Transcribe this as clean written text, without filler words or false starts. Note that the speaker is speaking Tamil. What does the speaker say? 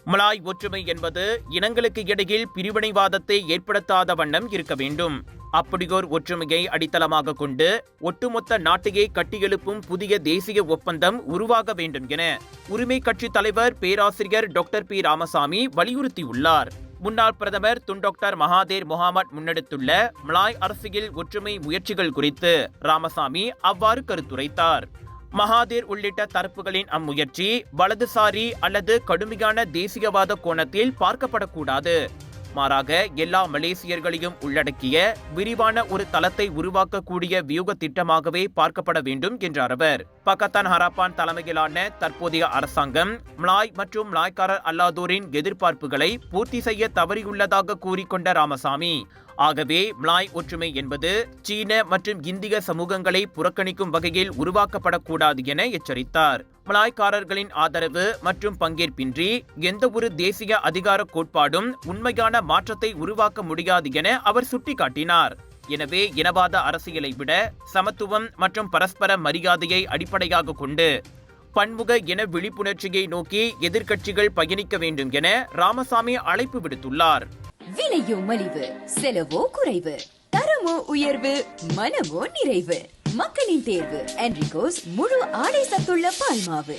மலாய் ஒற்றுமை என்பது இனங்களுக்கு இடையில் பிரிவினைவாதத்தை ஏற்படுத்தாத வண்ணம் இருக்க வேண்டும். அப்படியோர் ஒற்றுமையை அடித்தளமாக கொண்டு ஒட்டுமொத்த நாட்டையே கட்டியெழுப்பும் புதிய தேசிய ஒப்பந்தம் உருவாக வேண்டும் என உரிமை கட்சி தலைவர் பேராசிரியர் டாக்டர் பி ராமசாமி வலியுறுத்தியுள்ளார். முன்னாள் பிரதமர் துன் டாக்டர் மகாதேர் முகமது முன்னெடுத்துள்ள மலாய் அரசியல் ஒற்றுமை முயற்சிகள் குறித்து ராமசாமி அவ்வாறு கருத்துரைத்தார். மகாதேர் உள்ளிட்ட தரப்புகளின் அம்முயற்சி வலதுசாரி அல்லது கடுமையான தேசியவாத கோணத்தில் பார்க்கப்படக்கூடாது. மாறாக எல்லா மலேசியர்களையும் உள்ளடக்கிய விரிவான ஒரு தளத்தை உருவாக்கக்கூடிய வியூக திட்டமாகவே பார்க்கப்பட வேண்டும் என்றார் அவர். பக்கத்தான் ஹராப்பான் தலைமையிலான தற்போதைய அரசாங்கம் மலாய் மற்றும் மலாய்க்காரர் அல்லாதோரின் எதிர்பார்ப்புகளை பூர்த்தி செய்ய தவறியுள்ளதாக கூறிக்கொண்ட ராமசாமி, ஆகவே மலாய் ஒற்றுமை என்பது சீன மற்றும் இந்திய சமூகங்களை புறக்கணிக்கும் வகையில் உருவாக்கப்படக்கூடாது என எச்சரித்தார். மலாய்க்காரர்களின் ஆதரவு மற்றும் பங்கேற்பின்றி எந்த ஒரு தேசிய அதிகார கோட்பாடும் உண்மையான மாற்றத்தை உருவாக்க முடியாது என அவர் சுட்டிக்காட்டினார். எனவே இனவாத அரசியலை விட சமத்துவம் மற்றும் பரஸ்பர மரியாதையை அடிப்படையாக கொண்டு பன்முக இன விழிப்புணர்ச்சியை நோக்கி எதிர்க்கட்சிகள் பயணிக்க வேண்டும் என ராமசாமி அழைப்பு விடுத்துள்ளார். விலையோ மலிவு, செலவோ குறைவு, தரமோ உயர்வு, மனமோ நிறைவு. மக்களின் தேர்வு என்ரிகோஸ் முழு ஆடை சத்துள்ள பால்மாவு.